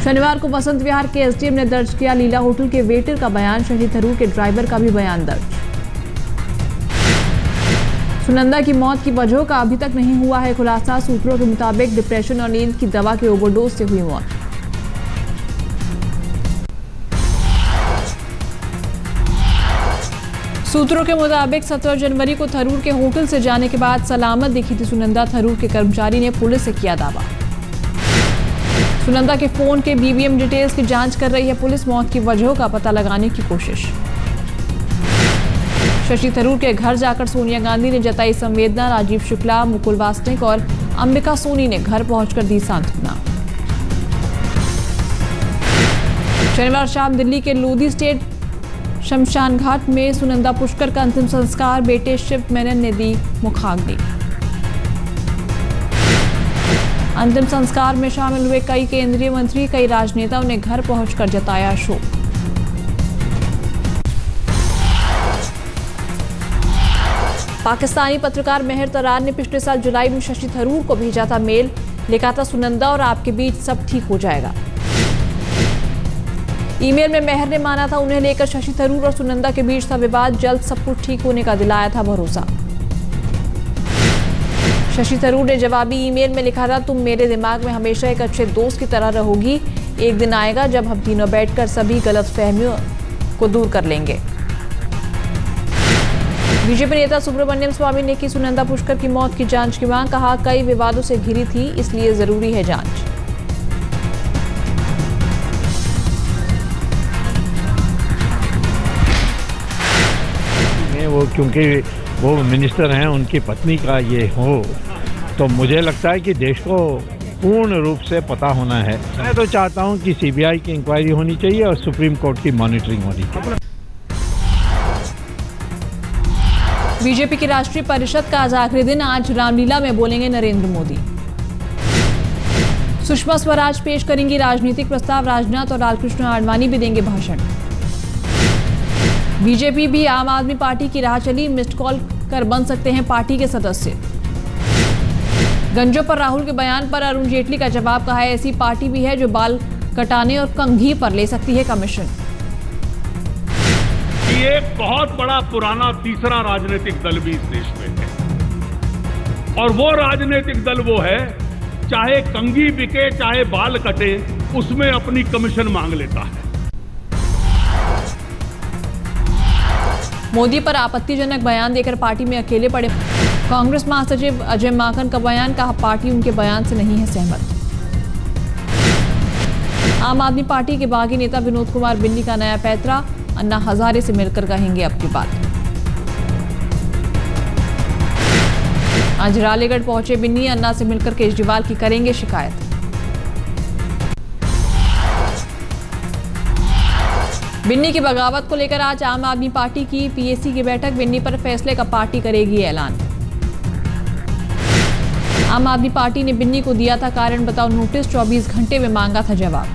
शनिवार को वसंत विहार के एसडीएम ने दर्ज किया लीला होटल के वेटर का बयान, शशि थरूर के ड्राइवर का भी बयान दर्ज। सुनंदा की मौत की वजहों का अभी तक नहीं हुआ है खुलासा, सूत्रों के मुताबिक डिप्रेशन और नींद की दवा के ओवरडोज से हुई मौत। सूत्रों के मुताबिक 17 जनवरी को थरूर के होटल से जाने के बाद सलामत दिखी थी सुनंदा, थरूर के कर्मचारी ने पुलिस से किया दावा। सुनंदा के फोन के बीबीएम डिटेल्स की जांच कर रही है पुलिस, मौत की वजहों का पता लगाने की कोशिश। शशि थरूर के घर जाकर सोनिया गांधी ने जताई संवेदना, राजीव शुक्ला, मुकुल वासनिक और अंबिका सोनी ने घर पहुंचकर दी सांत्वना। शनिवार शाम दिल्ली के लोधी स्टेट शमशान घाट में सुनंदा पुष्कर का अंतिम संस्कार, बेटे शिव मेनन ने दी मुखाग्नि। अंतिम संस्कार में शामिल हुए कई केंद्रीय मंत्री, कई राजनेताओं ने घर पहुंचकर जताया शोक। पाकिस्तानी पत्रकार मेहर तरार ने पिछले साल जुलाई में शशि थरूर को भेजा था मेल, लिखा था सुनंदा और आपके बीच सब ठीक हो जाएगा। ईमेल में मेहर ने माना था उन्हें लेकर शशि थरूर और सुनंदा के बीच था विवाद, जल्द सब कुछ ठीक होने का दिलाया था भरोसा। शशि थरूर ने जवाबी ईमेल में लिखा था तुम मेरे दिमाग में हमेशा एक अच्छे दोस्त की तरह रहोगी, एक दिन आएगा जब हम तीनों बैठकर सभी गलतफहमियों को दूर कर लेंगे। बीजेपी नेता सुब्रमण्यम स्वामी ने की सुनंदा पुष्कर की मौत की जांच की मांग, कहा कई विवादों से घिरी थी इसलिए जरूरी है जांच। वो क्योंकि वो मिनिस्टर हैं, उनकी पत्नी का ये हो, तो मुझे लगता है कि देश को पूर्ण रूप से पता होना है। मैं तो चाहता हूं कि सीबीआई की इंक्वायरी होनी चाहिए और सुप्रीम कोर्ट की मॉनिटरिंग होनी चाहिए। बीजेपी की राष्ट्रीय परिषद का आज आखिरी दिन, आज रामलीला में बोलेंगे नरेंद्र मोदी। सुषमा स्वराज पेश करेंगी राजनीतिक प्रस्ताव, राजनाथ और लालकृष्ण आडवाणी भी देंगे भाषण। बीजेपी भी आम आदमी पार्टी की राह चली, मिस्ड कॉल कर बन सकते हैं पार्टी के सदस्य। गंजों पर राहुल के बयान पर अरुण जेटली का जवाब, कहा है ऐसी पार्टी भी है जो बाल कटाने और कंघी पर ले सकती है कमीशन। ये बहुत बड़ा पुराना तीसरा राजनीतिक दल भी इस देश में है और वो राजनीतिक दल वो है चाहे कंघी बिके चाहे बाल कटे, उसमें अपनी कमीशन मांग लेता है। मोदी पर आपत्तिजनक बयान देकर पार्टी में अकेले पड़े कांग्रेस महासचिव अजय माकन का बयान, कहा पार्टी उनके बयान से नहीं है सहमत। आम आदमी पार्टी के बागी नेता विनोद कुमार बिन्नी का नया पैतरा, अन्ना हजारे से मिलकर कहेंगे अब की बात। आज रालेगढ़ पहुंचे बिन्नी, अन्ना से मिलकर केजरीवाल की करेंगे शिकायत। बिन्नी की बगावत को लेकर आज आम आदमी पार्टी की पीएसी की बैठक, बिन्नी पर फैसले का पार्टी करेगी ऐलान। आम आदमी पार्टी ने बिन्नी को दिया था कारण बताओ नोटिस, 24 घंटे में मांगा था जवाब।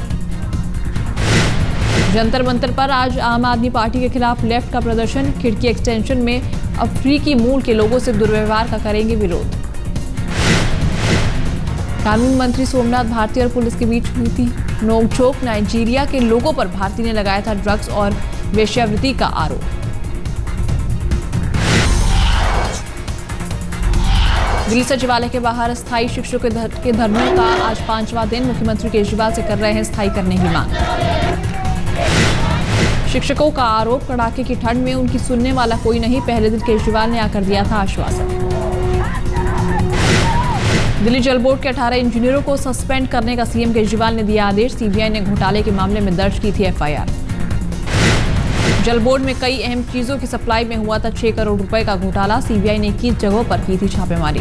जंतर मंतर पर आज आम आदमी पार्टी के खिलाफ लेफ्ट का प्रदर्शन, खिड़की एक्सटेंशन में अफ्रीकी मूल के लोगों से दुर्व्यवहार का करेंगे विरोध। कानून मंत्री सोमनाथ भारती और पुलिस के बीच हुई थी नोकझोंक, नाइजीरिया के लोगों पर भारती ने लगाया था ड्रग्स और वेश्यावृत्ति का आरोप। दिल्ली सचिवालय के बाहर स्थायी शिक्षकों के धरने का आज 5वां दिन, मुख्यमंत्री केजरीवाल से कर रहे हैं स्थायी करने की मांग। शिक्षकों का आरोप, कड़ाके की ठंड में उनकी सुनने वाला कोई नहीं, पहले दिन केजरीवाल ने आकर दिया था आश्वासन। दिल्ली जल बोर्ड के 18 इंजीनियरों को सस्पेंड करने का सीएम केजरीवाल ने दिया आदेश, सीबीआई ने घोटाले के मामले में दर्ज की थी एफआईआर। जल बोर्ड में कई अहम चीजों की सप्लाई में हुआ था 6 करोड़ रुपए का घोटाला, सीबीआई ने 21 जगहों पर की थी छापेमारी।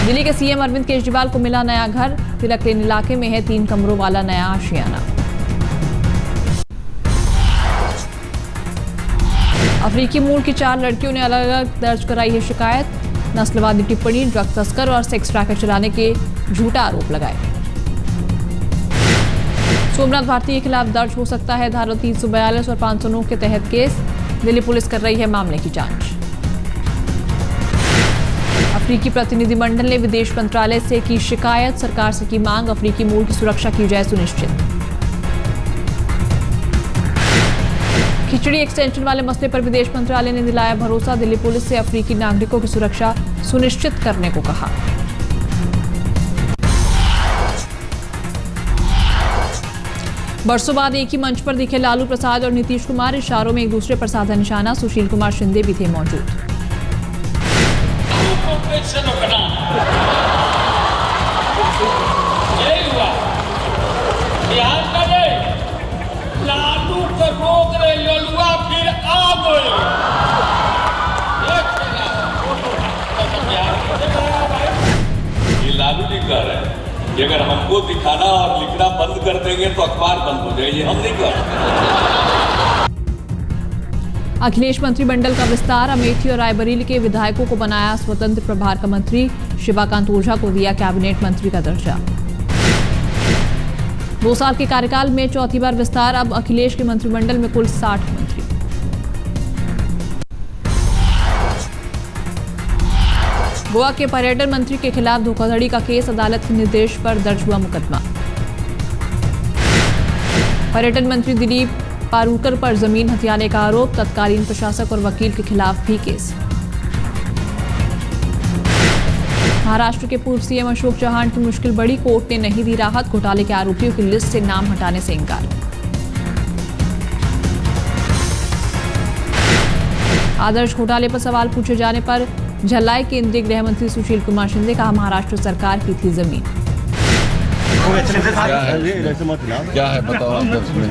दिल्ली के सीएम अरविंद केजरीवाल को मिला नया घर, तिलक लेन इलाके में है 3 कमरों वाला नया आशियाना। अफ्रीकी मूल की 4 लड़कियों ने अलग अलग दर्ज कराई है शिकायत, नस्लवादी टिप्पणी, ड्रग तस्कर और सेक्स रैकेट चलाने के झूठा आरोप लगाए। सोमनाथ भारती के खिलाफ दर्ज हो सकता है धारा 342 और 509 के तहत केस, दिल्ली पुलिस कर रही है मामले की जांच। अफ्रीकी प्रतिनिधिमंडल ने विदेश मंत्रालय से की शिकायत, सरकार से की मांग, अफ्रीकी मूल की सुरक्षा की जाए सुनिश्चित। खिचड़ी एक्सटेंशन वाले मसले पर विदेश मंत्रालय ने दिलाया भरोसा, दिल्ली पुलिस से अफ्रीकी नागरिकों की सुरक्षा सुनिश्चित करने को कहा। बरसों बाद एक ही मंच पर दिखे लालू प्रसाद और नीतीश कुमार, इशारों में एक दूसरे पर साधा निशाना, सुशील कुमार शिंदे भी थे मौजूद। लालू को रोक रहे ललुआ फिर आ गए। ये लालू जी कह रहे हैं कि अगर हमको दिखाना और लिखना बंद कर देंगे तो अखबार बंद हो जाएगी, हम नहीं कर सकते। अखिलेश मंत्रिमंडल का विस्तार, अमेठी और रायबरेली के विधायकों को बनाया स्वतंत्र प्रभार का मंत्री, शिवाकांत ओझा को दिया कैबिनेट मंत्री का दर्जा। 2 साल के कार्यकाल में चौथी बार विस्तार, अब अखिलेश के मंत्रिमंडल में कुल 60 मंत्री। गोवा के पर्यटन मंत्री के खिलाफ धोखाधड़ी का केस, अदालत के निर्देश पर दर्ज हुआ मुकदमा। पर्यटन मंत्री दिलीप पारूकर पर जमीन हथियाने का आरोप, तत्कालीन प्रशासक और वकील के खिलाफ भी केस। महाराष्ट्र के पूर्व सीएम अशोक चव्हाण की मुश्किल बड़ी, कोर्ट ने नहीं दी राहत, घोटाले के आरोपियों की लिस्ट से नाम हटाने से इंकार। आदर्श घोटाले पर सवाल पूछे जाने पर झल्लाए केंद्रीय गृह मंत्री सुशील कुमार शिंदे, कहा महाराष्ट्र सरकार की थी जमीन। क्या है बताओ आप, उसमें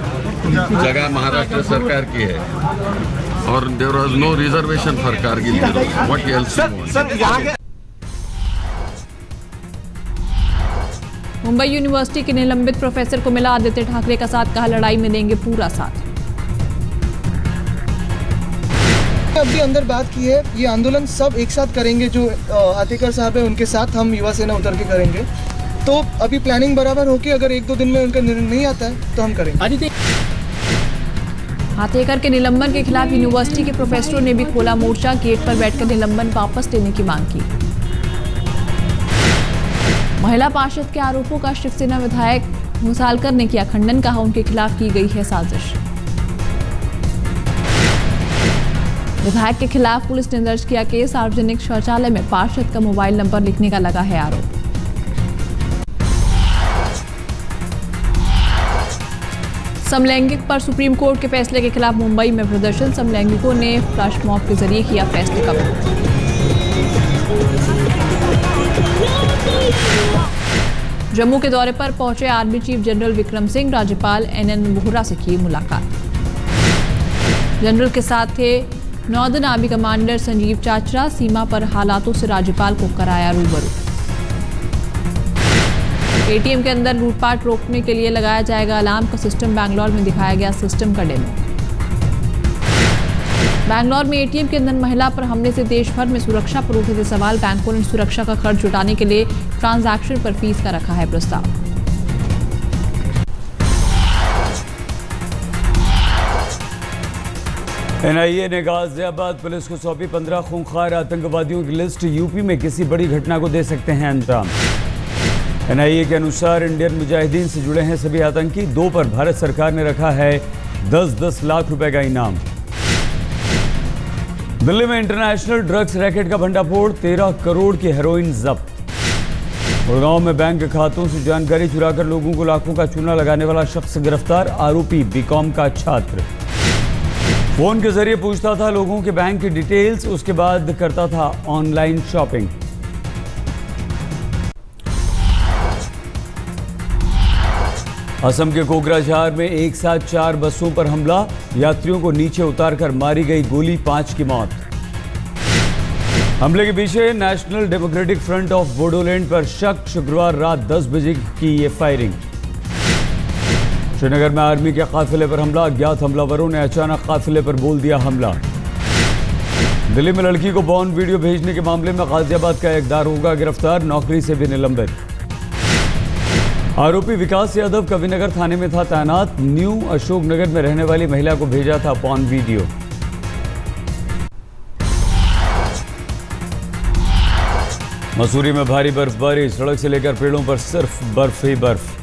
जगह महाराष्ट्र सरकार की है और there was no reservation for Kargil. What else? Mumbai university के निलंबित प्रोफेसर को मिला आदित्य ठाकरे का साथ, कहा लड़ाई में देंगे पूरा साथ। अभी अंदर बात की है, ये आंदोलन सब एक साथ करेंगे, जो आतिकर साहब है उनके साथ हम युवा सेना उतर के करेंगे। तो अभी प्लानिंग बराबर होगी, अगर 1-2 दिन में उनका निर्णय नहीं आता है तो हम करेंगे। आतिकर के निलंबन के खिलाफ यूनिवर्सिटी के प्रोफेसरों ने भी खोला मोर्चा, गेट पर बैठकर निलंबन वापस लेने की मांग की। महिला पार्षद के आरोपों का शिवसेना विधायक मुसालकर ने किया खंडन, कहा उनके खिलाफ की गई है साजिश। विधायक के खिलाफ पुलिस ने दर्ज किया केस, सार्वजनिक शौचालय में पार्षद का मोबाइल नंबर लिखने का लगा है आरोप। समलैंगिक पर सुप्रीम कोर्ट के फैसले के खिलाफ मुंबई में प्रदर्शन, समलैंगिकों ने फ्लैश मॉब के जरिए किया फैसले का विरोध। जम्मू के दौरे पर पहुंचे army chief general Vikram Singh, राज्यपाल NN वोहरा से की मुलाकात। जनरल के साथ थे नॉर्दर्न आर्मी कमांडर संजीव चाचरा, सीमा पर हालातों से राज्यपाल को कराया रूबरू। ATM के अंदर लूटपाट रोकने के लिए लगाया जाएगा अलार्म का सिस्टम, बैंगलोर में दिखाया गया सिस्टम का डेमो। बैंगलोर में ATM के अंदर महिला पर हमले से देश भर में सुरक्षा पर उठे थे सवाल, बैंकों ने सुरक्षा का खर्च जुटाने के लिए ट्रांजैक्शन पर फीस का रखा है प्रस्ताव। NIA ने गाजियाबाद पुलिस को सौंपी 15 खूंखार आतंकवादियों की लिस्ट, यूपी में किसी बड़ी घटना को दे सकते हैं अंजाम। NIA के अनुसार इंडियन मुजाहिदीन से जुड़े हैं सभी आतंकी, 2 पर भारत सरकार ने रखा है 10-10 लाख रुपए का इनाम। दिल्ली में इंटरनेशनल ड्रग्स रैकेट का भंडाफोड़, 13 करोड़ की हेरोइन जब्त। गुड़गांव में बैंक के खातों से जानकारी चुराकर लोगों को लाखों का चूना लगाने वाला शख्स गिरफ्तार, आरोपी बीकॉम का छात्र। फोन के जरिए पूछता था लोगों के बैंक की डिटेल्स, उसके बाद करता था ऑनलाइन शॉपिंग। असम के कोकराझार में एक साथ 4 बसों पर हमला, यात्रियों को नीचे उतारकर मारी गई गोली, 5 की मौत। हमले के पीछे national democratic front of Bodoland पर शक, शुक्रवार रात 10 बजे की ये फायरिंग। श्रीनगर में आर्मी के काफिले पर हमला, अज्ञात हमलावरों ने अचानक काफिले पर बोल दिया हमला। दिल्ली में लड़की को पॉर्न वीडियो भेजने के मामले में गाजियाबाद का एक दारोगा गिरफ्तार, नौकरी से भी निलंबित। आरोपी विकास यादव कविनगर थाने में था तैनात, न्यू अशोकनगर में रहने वाली महिला को भेजा था पॉर्न वीडियो। मसूरी में भारी बर्फबारी, सड़क से लेकर पेड़ों पर सिर्फ बर्फ ही बर्फ।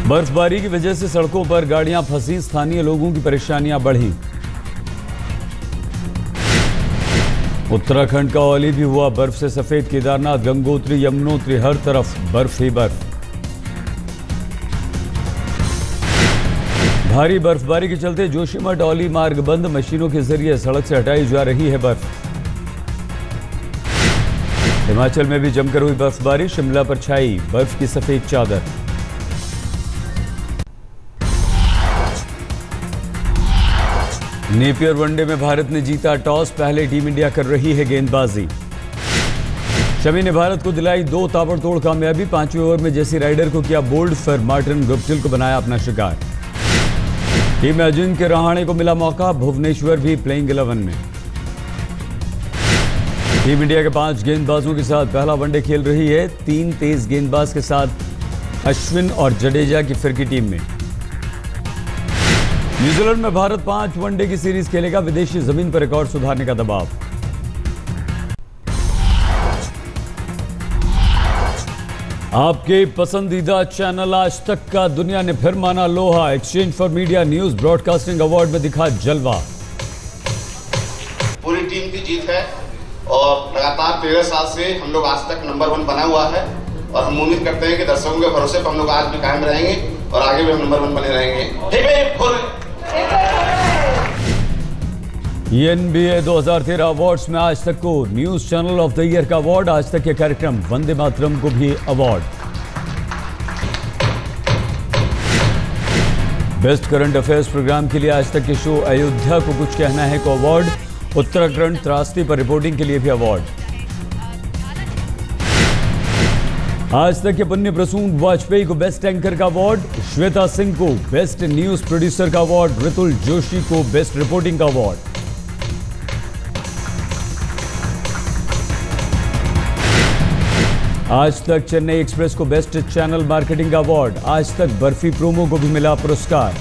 बर्फबारी की वजह से सड़कों पर गाड़ियां फंसी, स्थानीय लोगों की परेशानियां बढ़ी। उत्तराखंड का औली भी हुआ बर्फ से सफेद, केदारनाथ, गंगोत्री, यमुनोत्री हर तरफ बर्फ ही बर्फ। भारी बर्फबारी के चलते जोशीमठ औली मार्ग बंद, मशीनों के जरिए सड़क से हटाई जा रही है बर्फ। हिमाचल में भी जमकर हुई बर्फबारी, शिमला पर छाई बर्फ की सफेद चादर। नेपियर वनडे में भारत ने जीता टॉस, पहले टीम इंडिया कर रही है गेंदबाजी। शमी ने भारत को दिलाई 2 ताबड़तोड़ कामयाबी, 5वें ओवर में जेसी राइडर को किया बोल्ड, फिर मार्टिन गुप्टिल को बनाया अपना शिकार। टीम में अजिंक्य रहाणे को मिला मौका, भुवनेश्वर भी प्लेइंग 11 में। टीम इंडिया के 5 गेंदबाजों के साथ पहला वनडे खेल रही है, 3 तेज गेंदबाज के साथ अश्विन और जडेजा की फिरकी टीम में। न्यूजीलैंड में भारत 5 वनडे की सीरीज खेलेगा, विदेशी जमीन पर रिकॉर्ड सुधारने का दबाव। आपके पसंदीदा चैनल आज तक का दुनिया ने फिर माना लोहा, exchange for media news broadcasting award में दिखा जलवा। पूरी टीम की जीत है और लगातार 13 साल से हम लोग आज तक नंबर 1 बना हुआ है और हम उम्मीद करते हैं कि दर्शकों के भरोसे पर हम लोग आज भी कायम रहेंगे और आगे भी हम नंबर 1 बने रहेंगे। NBA 2013 अवार्ड्स में आज तक को news channel of the year का अवार्ड, आज तक के कार्यक्रम वंदे मातरम को भी award. Best current affairs programme के लिए आज तक के शो अयोध्या को कुछ कहना है को अवार्ड, उत्तराखंड त्रासदी पर रिपोर्टिंग के लिए भी अवार्ड। आज तक के पुण्य प्रसून वाजपेयी को बेस्ट एंकर का अवार्ड, श्वेता सिंह को बेस्ट न्यूज प्रोड्यूसर का अवार्ड, ऋतुल जोशी को बेस्ट रिपोर्टिंग का अवार्ड। आज तक चेन्नई एक्सप्रेस को बेस्ट चैनल मार्केटिंग का अवार्ड, आज तक बर्फी प्रोमो को भी मिला पुरस्कार।